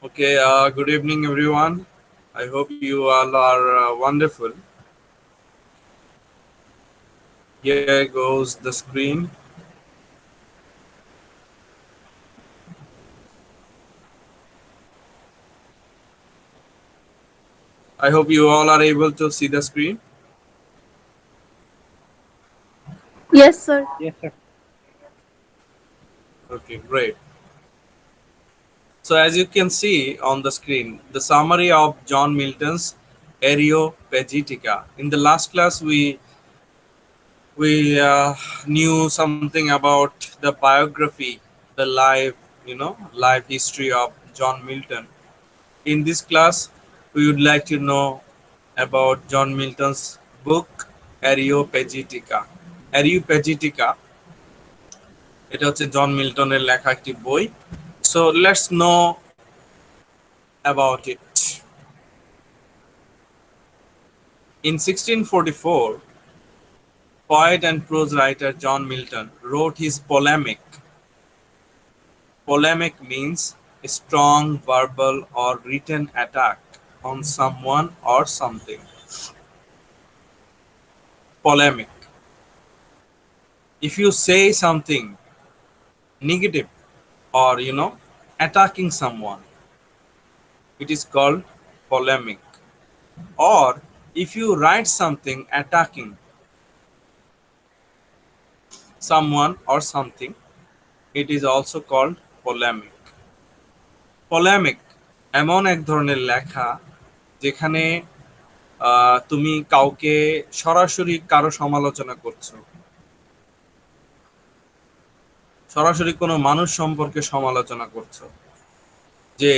Okay, good evening, everyone. I hope you all are wonderful. Here goes the screen. I hope you all are able to see the screen. Yes, sir. Yes, sir. Okay, great. So, as you can see on the screen, the summary of John Milton's Areopagitica. In the last class, we knew something about the biography, the life history of John Milton. In this class, we would like to know about John Milton's book Areopagitica. Areopagitica, এটা হচ্ছে জন মিল্টনের লেখা একটি বই। So let's know about it. In 1644, poet and prose writer John Milton wrote his polemic. Polemic means a strong verbal or written attack on someone or something. Polemic. If you say something negative or attacking someone, it is called polemic. Or if you write something attacking someone or something, it is also called polemic. Polemic এমন এক ধরনের লেখা যেখানে তুমি কাউকে সরাসরি কারো সমালোচনা করছো, সরাসরি কোনো মানুষ সম্পর্কে সমালোচনা করছো, যে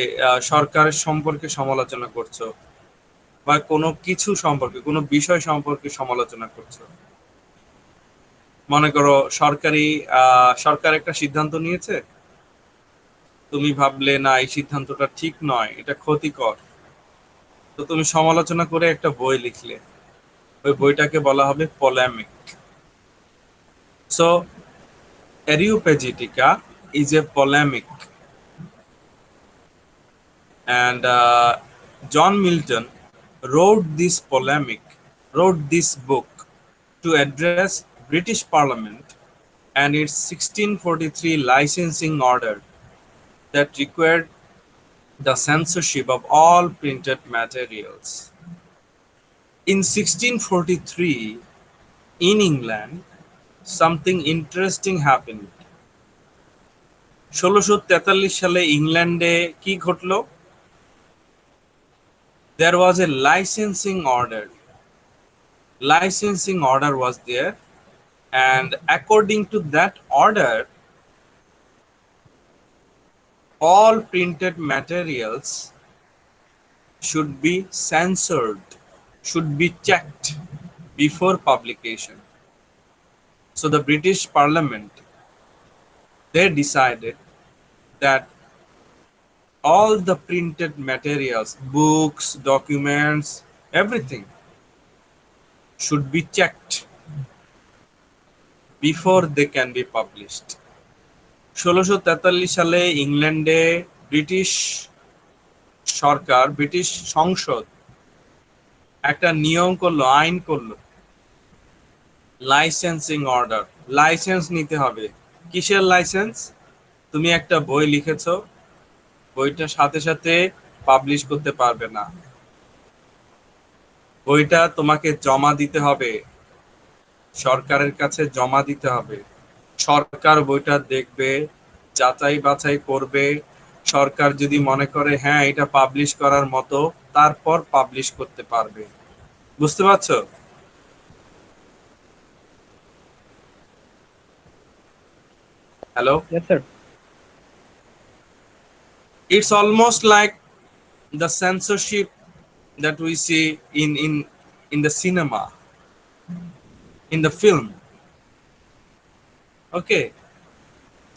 সরকারের সম্পর্কে সমালোচনা করছো, বা কোনো কিছু সম্পর্কে, কোনো বিষয় সম্পর্কে সমালোচনা করছো। মনে করো সরকার একটা সিদ্ধান্ত নিয়েছে, তুমি ভাবলে না এই সিদ্ধান্তটা ঠিক নয়, এটা ক্ষতিকর, তো তুমি সমালোচনা করে একটা বই লিখলে, ওই বইটাকে বলা হবে polemic. So Areopagitica is a polemic, and John Milton wrote this polemic, wrote this book to address British Parliament and its 1643 licensing order that required the censorship of all printed materials. In 1643, in England, something interesting happened. 1643 সালে ইংল্যান্ডে কি ঘটলো? There was a licensing order. Licensing order was there, and according to that order, all printed materials should be censored, should be checked before publication. So the British Parliament, they decided that all the printed materials, books, documents, everything should be checked before they can be published. 1643 সালে ইংল্যান্ডে British সরকার, British সংসদ একটা নিয়ম করলো, আইন করলো, licensing order. Licence নিতে হবে। কিসের লাইসেন্স? তুমি একটা বই লিখেছো, বইটা সাথে সাথে পাবলিশ করতে পারবে না, বইটা তোমাকে জমা দিতে হবে, সরকারের কাছে জমা দিতে হবে। সরকার বইটা দেখবে, যাচাই বাছাই করবে, সরকার যদি মনে করে হ্যাঁ এটা পাবলিশ করার মতো, তারপর পাবলিশ করতে পারবে। বুঝতে পারছো? Hello? Yes, sir. It's almost like the censorship that we see in the cinema, in the film. Okay,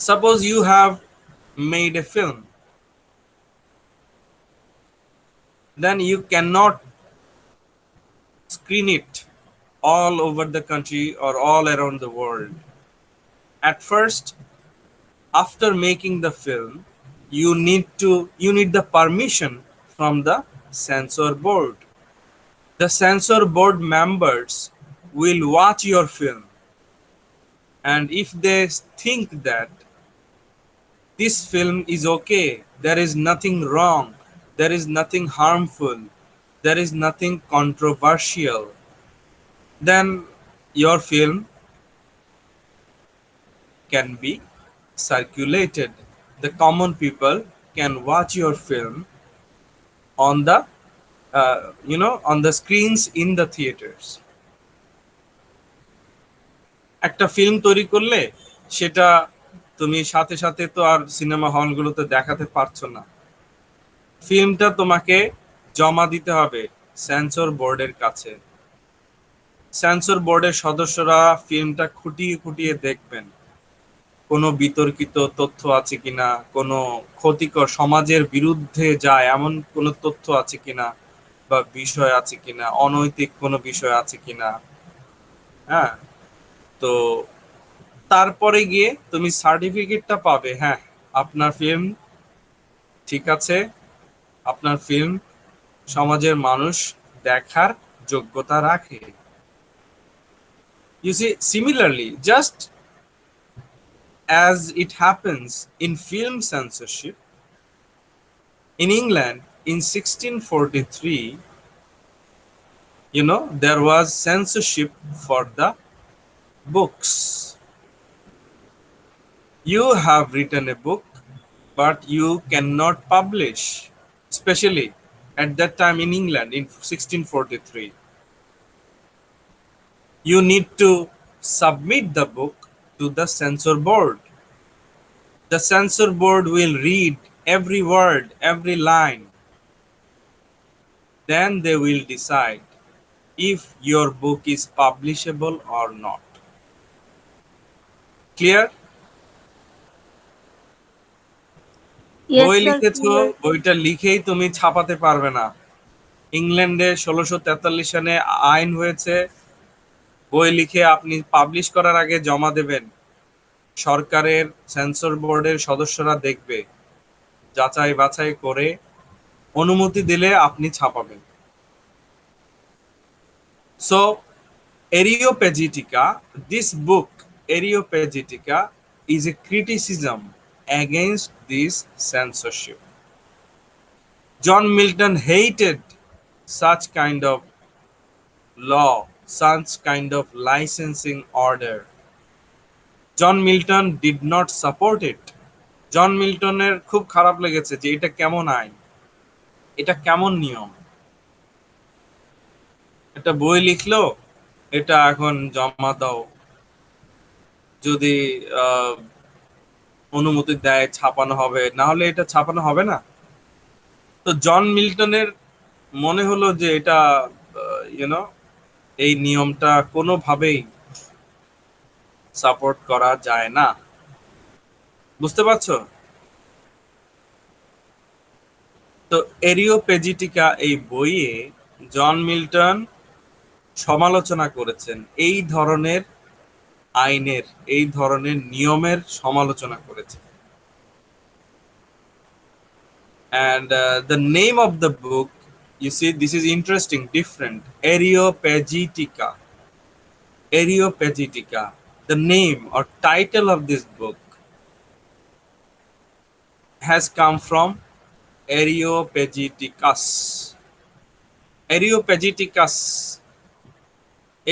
suppose you have made a film, then you cannot screen it all over the country or all around the world. At first, after making the film, you need the permission from the censor board. The censor board members will watch your film, and if they think that this film is okay, there is nothing wrong, there is nothing harmful, there is nothing controversial, then your film can be circulated. The common people can watch your film on the on the screens in the theaters. একটা film তৈরি করলে সেটা তুমি সাথে সাথে তো আর cinema হলগুলোতে দেখাতে পারছো না। ফিল্মটা তোমাকে জমা দিতে হবে সেন্সর বোর্ডের কাছে। সেন্সর বোর্ডের সদস্যরা ফিল্মটা খুঁটিয়ে খুঁটিয়ে দেখবেন কোনো বিতর্কিত তথ্য আছে কিনা, কোনো ক্ষতিকর সমাজের বিরুদ্ধে যায় এমন কোনো তথ্য আছে কিনা, বা বিষয় আছে কিনা, অনৈতিক কোনো বিষয় আছে কিনা। হ্যাঁ, তো তারপরে গিয়ে তুমি সার্টিফিকেটটা পাবে, হ্যাঁ আপনার ফিল্ম ঠিক আছে, আপনার ফিল্ম সমাজের মানুষ দেখার যোগ্যতা রাখে। You see, similarly, just as it happens in film censorship, in England in 1643, there was censorship for the books. You have written a book, but you cannot publish, especially at that time in England in 1643. You need to submit the book to the censor board. The censor board will read every word, every line. Then they will decide if your book is publishable or not. Clear? Yes, বই sir. লিখেছো, Clear. বইটা লিখেই তুমি ছাপাতে পারবে না। ইংল্যান্ডে 1643 সালে আইন হয়েছে, বই লিখে আপনি পাবলিশ করার আগে জমা দেবেন, সরকারের সেন্সর বোর্ডের সদস্যরা দেখবে, যাচাই বাছাই করে অনুমতি দিলে আপনি ছাপাবেন। So Areopagitica, this book Areopagitica is a criticism against this censorship. John Milton hated such kind of law, such kind of licensing order. John Milton did not support it. জন মিল্টনের খুব খারাপ লেগেছে যে এটা কেমন আইন, এটা কেমন নিয়ম, একটা বই লিখলো, এটা এখন জমা দাও, যদি অনুমতি দেয় ছাপানো হবে, না হলে এটা ছাপানো হবে না। তো জন মিল্টনের মনে হলো যে এটা এই নিয়মটা কোনোভাবেই সাপোর্ট করা যায় না। বুঝতে পারছো? তো এরিওপেজিটিকা এই বইয়ে জন মিল্টন সমালোচনা করেছেন, এই ধরনের আইনের, এই ধরনের নিয়মের সমালোচনা করেছেন। And the name of the book, you see, this is interesting, different. Areopagitica. Areopagitica. The name or title of this book has come from Areopagiticus. Areopagiticus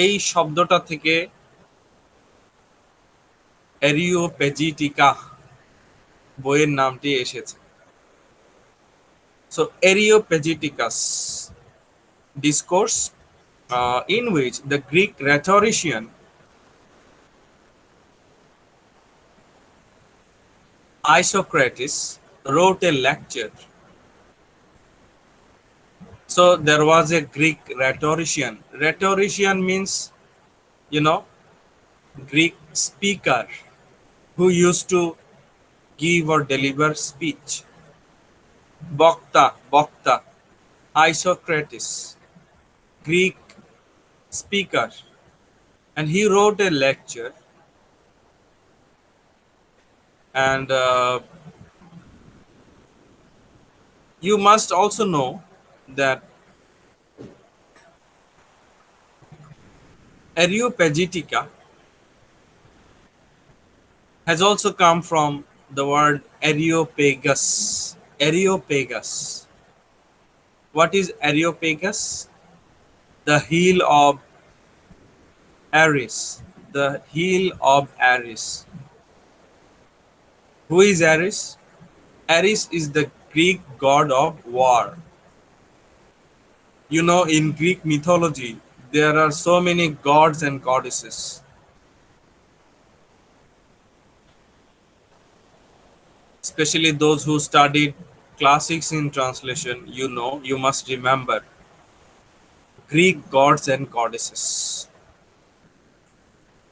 এই শব্দটা থেকে Areopagitica বইয়ের নামটি এসেছে। So Areopagiticus discourse in which the Greek rhetorician Isocrates wrote a lecture. So there was a Greek rhetorician. Rhetorician means, Greek speaker who used to give or deliver speech. Bokta, Isocrates, Greek speaker, and he wrote a lecture, and You must also know that Areopagitica has also come from the word Areopagus. Areopagus. What is Areopagus? The heel of Ares. The heel of Ares. Who is Ares? Ares is the Greek god of war. You know, in Greek mythology, there are so many gods and goddesses, especially those who studied classics in translation. You know, you must remember Greek gods and goddesses.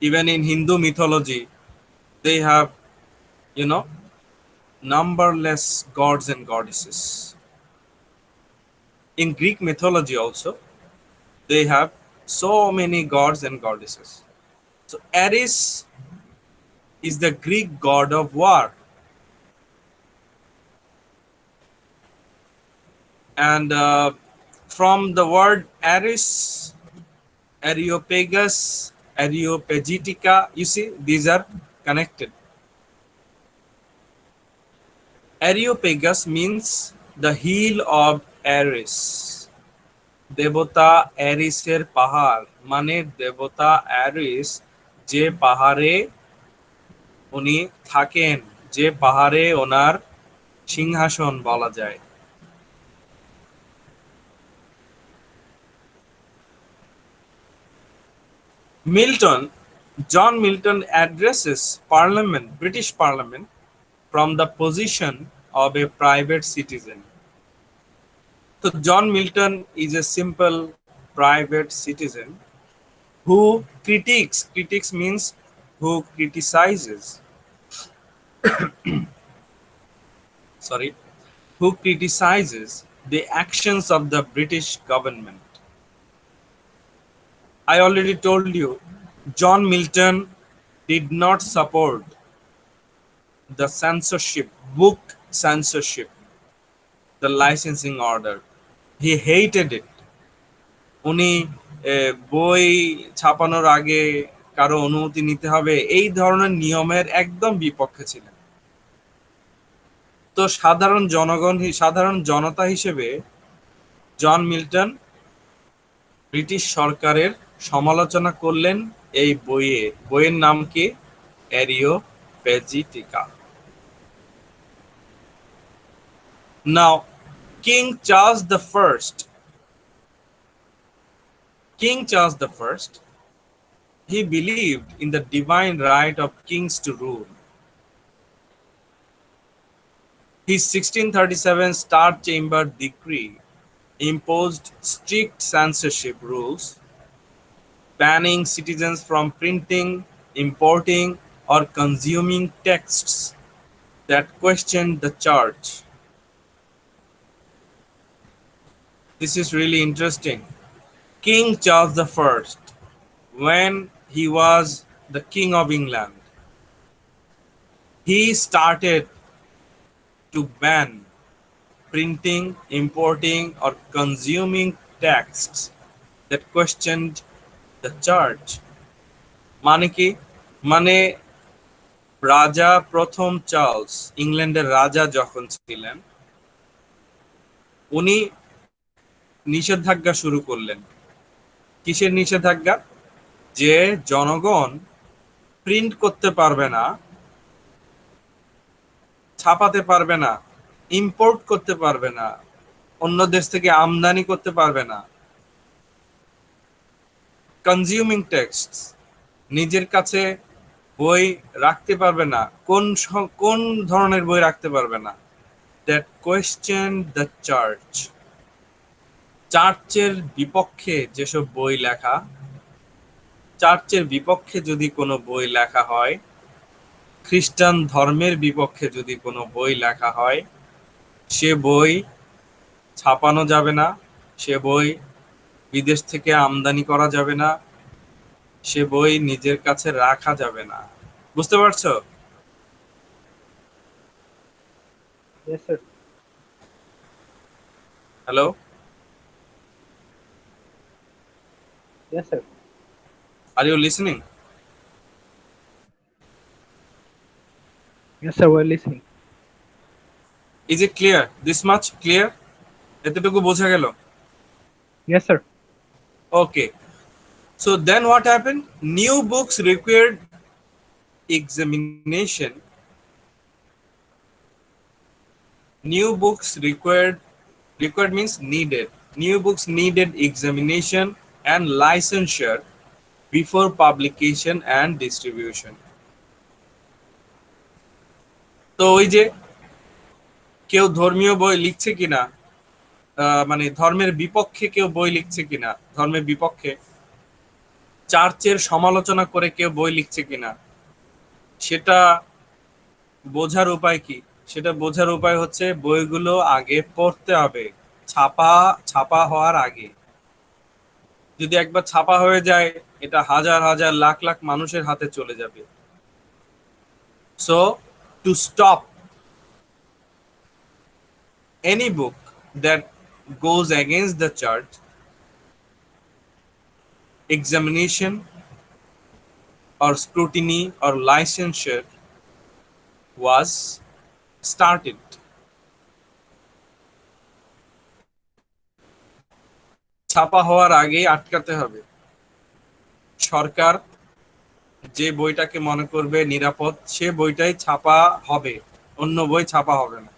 Even in Hindu mythology, they have, you know, numberless gods and goddesses. In Greek mythology also, they have so many gods and goddesses. So Ares is the Greek god of war. And from the word Ares, Areopagus, Areopagitica, you see, these are connected. Areopagus means the heel of Ares. দেবতা অ্যারিসের পাহাড়, মানে দেবতা অ্যারিস যে পাহাড়ে উনি থাকেন, যে পাহাড়ে ওনার সিংহাসন বলা যায়। Milton, John Milton addresses Parliament, British Parliament, from the position of a private citizen. So John Milton is a simple private citizen who critiques means who criticizes, sorry, who criticizes the actions of the British government. I already told you, John Milton did not support the censorship, book censorship, the licensing order. He hated it. উনি বই ছাপানোর আগে কারো অনুমতি নিতে হবে এই ধরনের নিয়মের একদম বিপক্ষে ছিলেন। তো সাধারণ জনতা হিসেবে জন মিল্টন ব্রিটিশ সরকারের সমালোচনা করলেন এই বইয়ের নাম কি? Areopagitica. Now king Charles the first, he believed in the divine right of kings to rule. His 1637 Star Chamber decree imposed strict censorship rules, banning citizens from printing, importing, or consuming texts that questioned the church. This is really interesting. King Charles I, when he was the King of England, he started to ban printing, importing, or consuming texts that questioned the church. মানে কি? মানে রাজা প্রথম Charles, ইংল্যান্ডের রাজা যখন ছিলেন, উনি নিষেধাজ্ঞা শুরু করলেন। কিসের নিষেধাজ্ঞা? যে জনগণ প্রিন্ট করতে পারবে না, ছাপাতে পারবে না, ইম্পোর্ট করতে পারবে না, অন্য দেশ থেকে আমদানি করতে পারবে না, কনজিউমিং টেক্সট, নিজের কাছে বই রাখতে পারবে না। কোন ধরনের বই রাখতে পারবে না? That question the church. চার্চের বিপক্ষে যেসব বই লেখা, চার্চের বিপক্ষে যদি কোনো বই লেখা হয়, খ্রিস্টান ধর্মের বিপক্ষে যদি কোনো বই লেখা হয়, সে বই ছাপানো যাবে না, সে বই বিদেশ থেকে আমদানি করা যাবে না, সে বই নিজের কাছে রাখা যাবে না। বুঝতে পারছো? Yes, sir. Hello, Yes, sir. Are you listening? Yes, sir. We're listening. Is it clear? This much clear? এতটুকু বোঝা গেল? Yes, sir. Okay, so then what happened? New books required examination. New books required means needed. New books needed examination and licensure before publication and distribution. তো ওই যে কেউ ধর্মীয় বই লিখছে কিনা, মানে ধর্মের বিপক্ষে কেউ বই লিখছে কিনা, ধর্মের বিপক্ষে চার্চের সমালোচনা করে কেউ বই লিখছে কিনা, সেটা বোঝার উপায় কি? সেটা বোঝার উপায় হচ্ছে বইগুলো আগে পড়তে হবে, ছাপা ছাপা হওয়ার আগে। যদি একবার ছাপা হয়ে যায়, এটা হাজার হাজার লাখ লাখ মানুষের হাতে চলে যাবে। So to stop any book that goes against the church, examination or scrutiny or licensure was started. ছাপা হওয়ার আগেই আটকাতে হবে। সরকার যে বইটাকে মনে করবে নিরাপদ, সে বইটাই ছাপা হবে, অন্য বই ছাপা হবে না।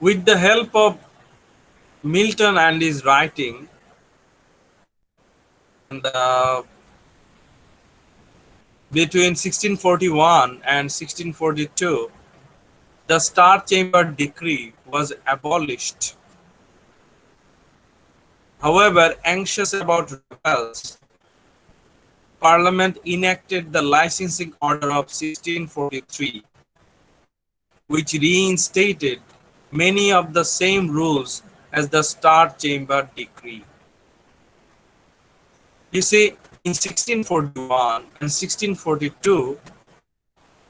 With the help of Milton and his writing, and between 1641 and 1642, the Star Chamber Decree was abolished. However, anxious about rebels, Parliament enacted the Licensing Order of 1643, which reinstated many of the same rules as the Star Chamber Decree. You see, in 1641 and 1642,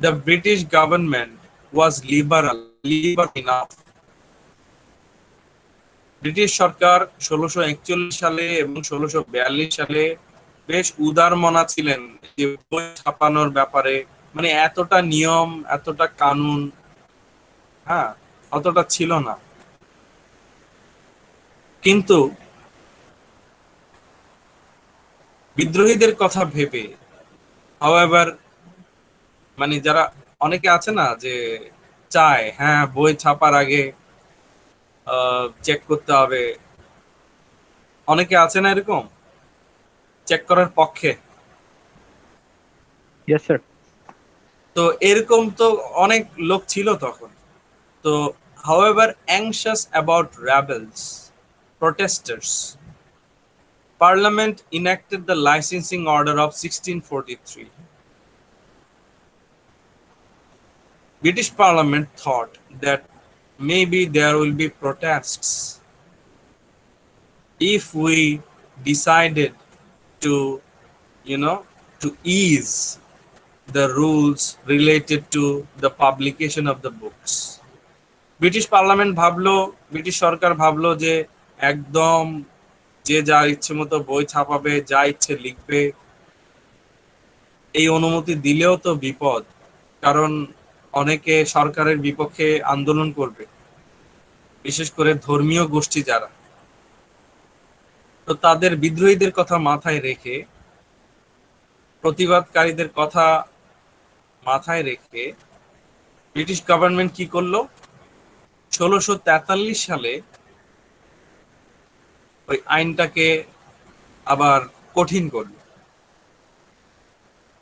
the British government was liberal enough. British সরকার 1641 সালে এবং 1642 সালে বেশ উদারমনা ছিলেন যে বই ছাপানোর ব্যাপারে, মানে এতটা নিয়ম, এতটা কানুন, হ্যাঁ, অতটা ছিল না। কিন্তু বিদ্রোহীদের কথা ভেবে, হাওয়েভার, মানে যারা অনেকে আছে না যে চায় হ্যাঁ বই ছাপার আগে চেক করতে হবে, অনেকে আছে না এরকম চেক করার পক্ষে। Yes, sir. তো এরকম তো অনেক লোক ছিল তখন। তো however anxious about rebels, protesters, Parliament enacted the Licensing Order of 1643. British Parliament thought that maybe there will be protests if we decided to, to ease the rules related to the publication of the books. British parliament ভাবলো, British সরকার ভাবলো যে একদম যে যার ইচ্ছে মতো বই ছাপাবে, যা ইচ্ছে লিখবে, এই অনুমতি দিলেও তো বিপদ, কারণ অনেকে সরকারের বিপক্ষে আন্দোলন করবে, বিশেষ করে ধর্মীয় গোষ্ঠী যারা। তো তাদের বিদ্রোহীদের কথা মাথায় রেখে, প্রতিবাদকারীদের কথা মাথায় রেখে ব্রিটিশ গভর্নমেন্ট কি করলো, 1643 সালে ওই আইনটাকে আবার কঠিন করলো,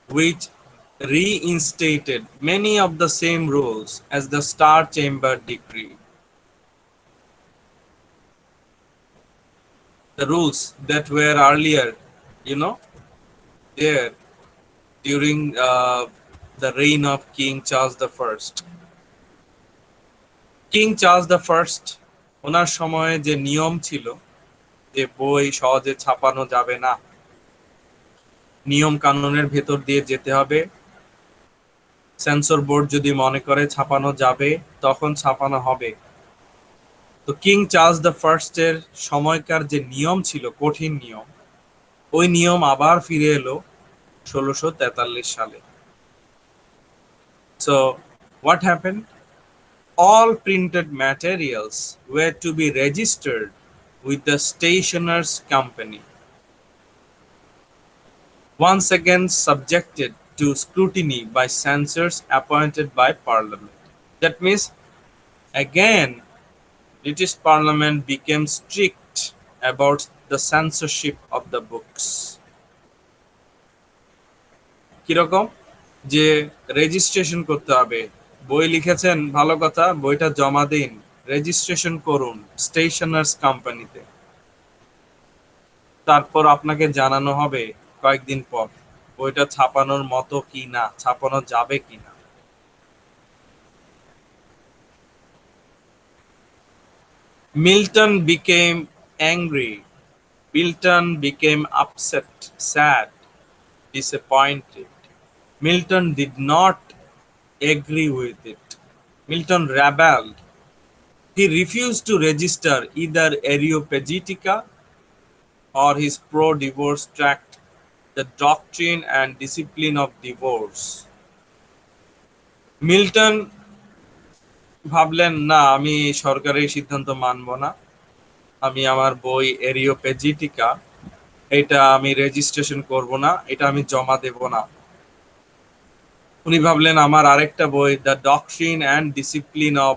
which reinstated many of the same rules as the Star Chamber Decree. The rules that were earlier, there during the reign of King Charles I. King Charles I, ওনার সময়ে যে নিয়ম ছিল যে বই সহজে ছাপানো যাবে না, নিয়ম কানুনের ভেতর দিয়ে যেতে হবে, সেন্সর বোর্ড যদি মনে করে ছাপানো যাবে তখন ছাপানো হবে। তো কিং চার্লস দ্য ফার্স্টের সময়কার যে নিয়ম ছিল, কঠিন নিয়ম, ওই নিয়ম আবার ফিরে এলো 1643 সালে। So what happened? All printed materials were to be registered with the stationers company, once again subjected to scrutiny by censors appointed by parliament. That means again British parliament became strict about the censorship of the books. কিরকম? যে registration করতে হবে, বই লিখেছেন ভালো কথা, বইটা জমা দিন, রেজিস্ট্রেশন করুন স্টেশনার্স কোম্পানিতে, তারপর আপনাকে জানানো হবে কয়েকদিন পর বইটা ছাপানোর মতো কি না, ছাপানো যাবে কি না। Milton became angry. Milton became upset, sad, disappointed. Milton did not agree with it. Milton rebelled. He refused to register either Areopagitica or his pro-divorce tract, The Doctrine and Discipline of Divorce. Milton ভাবলেন, না, আমি সরকারের সিদ্ধান্ত মানব না, আমি আমার বই এরিওপেজিটিকা, এটা আমি রেজিস্ট্রেশন করব না, এটা আমি জমা দেব না। উনি ভাবলেন আমার আরেকটা বই the doctrine and discipline of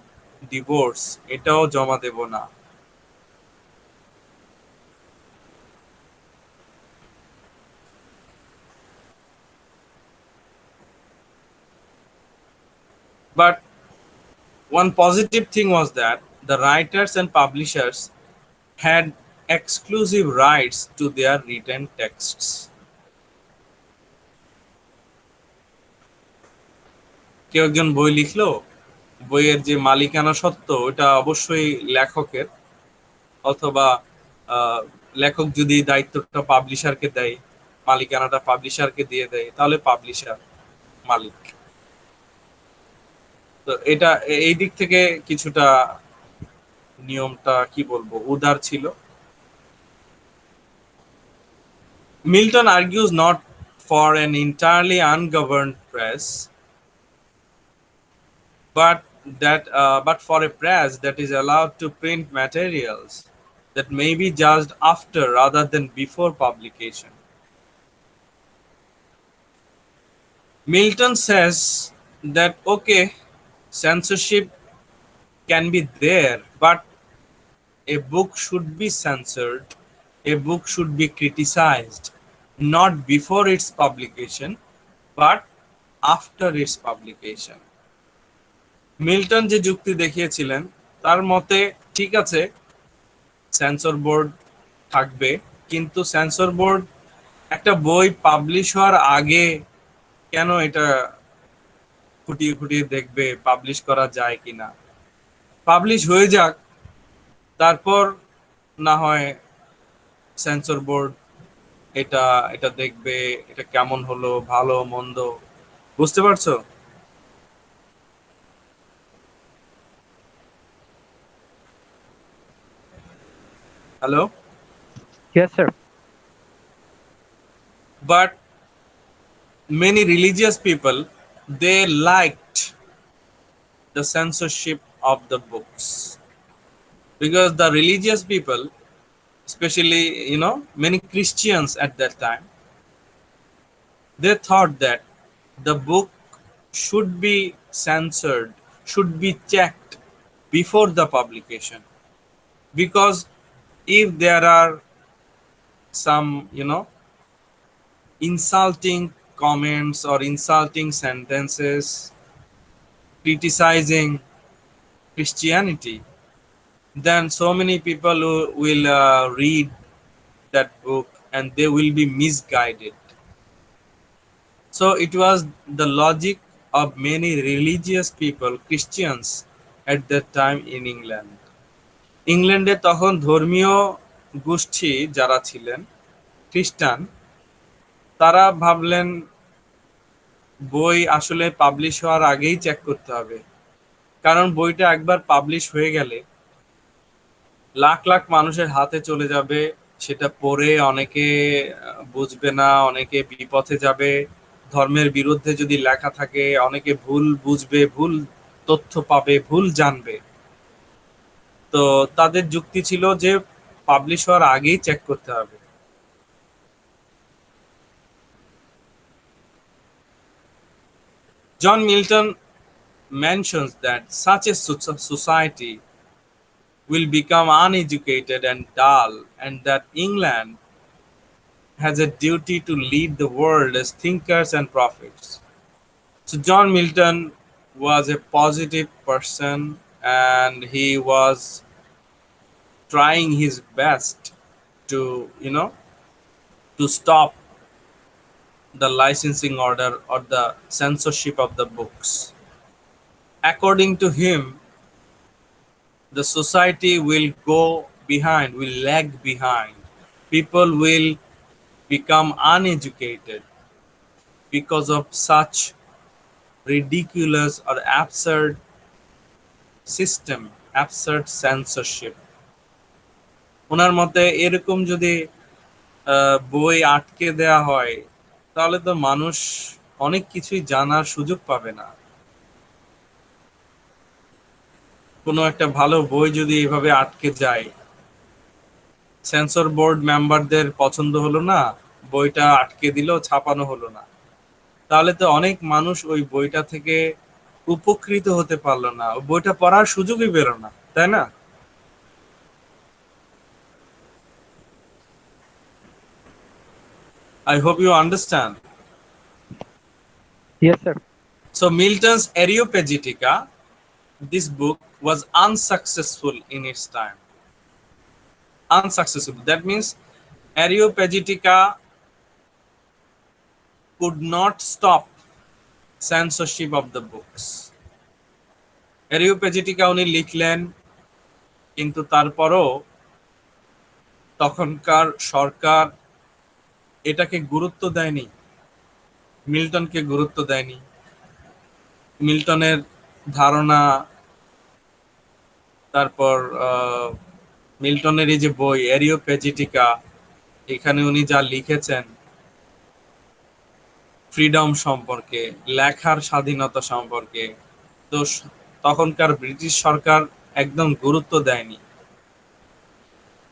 divorce, এটাও জমা দেব না। But one positive thing was that the writers and publishers had exclusive rights to their written texts. কেউ একজন বই লিখলো, বইয়ের যে মালিকানা সত্ত্ব ওটা অবশ্যই লেখকের, অথবা লেখক যদি দায়িত্বটা পাবলিশারকে দেয়, মালিকানাটা পাবলিশারকে দিয়ে দেয়, তাহলে পাবলিশার মালিক। তো এটা এই দিক থেকে কিছুটা নিয়মটা কি বলবো উদার ছিল। Milton argues not for an entirely ungoverned press, but for a press that is allowed to print materials that may be judged after rather than before publication. Milton says that okay, censorship can be there, but a book should be censored, a book should be criticized, not before its publication, but after its publication. Milton যে যুক্তি দেখিয়েছিলেন তার মতে ঠিক আছে, censor board থাকবে, কিন্তু censor board একটা বই পাবলিশ হওয়ার আগে কেন এটা খুঁটিয়ে খুঁটিয়ে দেখবে পাবলিশ করা যায় কিনা? পাবলিশ হয়ে যাক, তারপর না হয় সেন্সর বোর্ড এটা এটা দেখবে, এটা কেমন হলো, ভালো মন্দ। বুঝতে পারছো? Hello? Yes, sir. But many religious people, they liked the censorship of the books, because the religious people, especially many Christians at that time, they thought that the book should be censored, should be checked before the publication, because if there are some insulting comments or insulting sentences criticizing Christianity, then so many people will read that book and they will be misguided. So it was the logic of many religious people, Christians, at that time in England. ইংল্যান্ডে তখন ধর্মীয় গোষ্ঠী যারা ছিলেন খ্রিস্টান, তারা ভাবলেন বই আসলে পাবলিশ হওয়ার আগেই চেক করতে হবে, কারণ বইটা একবার পাবলিশ হয়ে গেলে লাখ লাখ মানুষের হাতে চলে যাবে। সেটা পড়ে অনেকে বুঝবে না, অনেকে বিপথে যাবে। ধর্মের বিরুদ্ধে যদি লেখা থাকে অনেকে ভুল বুঝবে, ভুল তথ্য পাবে, ভুল জানবে। তো তাদের যুক্তি ছিল যে পাবলিশ হওয়ার আগেই চেক করতে হবে। John Milton mentions that such a society will become uneducated and dull, and that England has a duty to lead the world as thinkers and prophets. So John Milton was a positive person, and he was trying his best to, to stop the licensing order or the censorship of the books. According to him, the society will go behind, will lag behind. People will become uneducated because of such ridiculous or absurd system, absurd censorship. ওনার মতে এরকম যদি বই আটকে দেয়া হয় তাহলে তো মানুষ অনেক কিছুই জানার সুযোগ পাবে না। কোনো একটা ভালো বই যদি এভাবে আটকে যায়, সেন্সর বোর্ড মেম্বারদের পছন্দ হলো না, বইটা আটকে দিল, ছাপানো হলো না, তাহলে তো অনেক মানুষ ওই বইটা থেকে উপকৃত হতে পারলো না, ওই বইটা পড়ার সুযোগই পেলো না, তাই না? I hope you understand. Yes, sir. So Milton's Areopagitica, this book was unsuccessful in its time. Unsuccessful. That means Areopagitica could not stop censorship of the books. Areopagitica উনি লিখলেন, কিন্তু তারপরও তখনকার সরকার এটাকে গুরুত্ব দেয়নি, মিল্টনকে গুরুত্ব দেয়নি। মিল্টনের ধারণা, তারপর মিল্টনের এই যে বই অ্যারিওপ্যাজিটিকা, এখানে উনি যা লিখেছেন ফ্রিডম সম্পর্কে, লেখার স্বাধীনতা সম্পর্কে, তো তখনকার ব্রিটিশ সরকার একদম গুরুত্ব দেয়নি।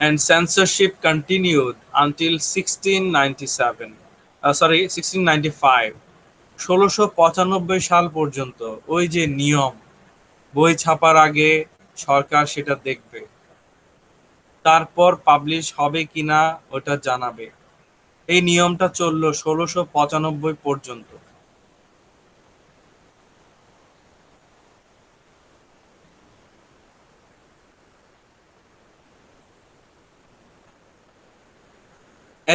And censorship continued until 1695 1695 সাল পর্যন্ত। ওই যে নিয়ম, বই ছাপার আগে সরকার সেটা দেখবে, তারপর পাবলিশ হবে কিনা ওটা জানাবে। এই নিয়মটা চললো 1695 পর্যন্ত।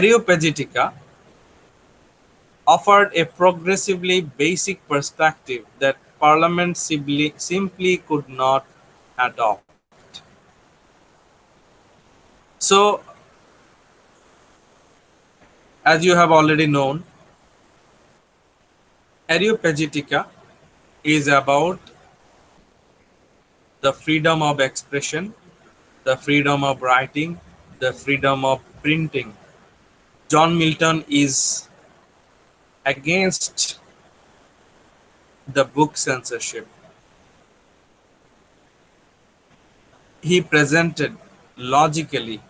Areopagitica offered a progressively basic perspective that Parliament simply could not adopt. So, as you have already known, Areopagitica is about the freedom of expression, the freedom of writing, the freedom of printing. John Milton is against the book censorship. He presented logically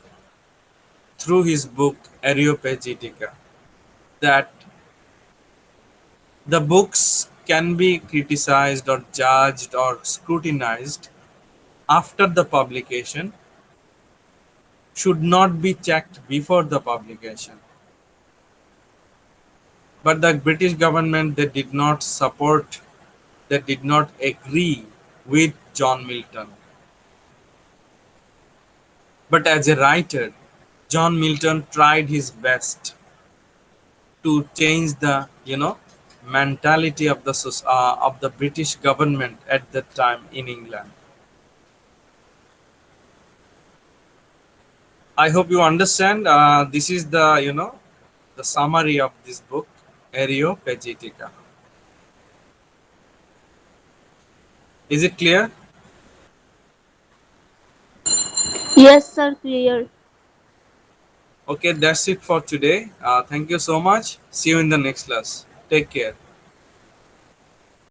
through his book Areopagitica that the books can be criticized or judged or scrutinized after the publication, should not be checked before the publication. But the British government, they did not support, they did not agree with John Milton. But as a writer, John Milton tried his best to change the, mentality of the British government at that time in England. I hope you understand. This is the, the summary of this book, Areopagitica. Is it clear? Yes, sir. Clear. Okay, that's it for today. Thank you so much. See you in the next class. Take care.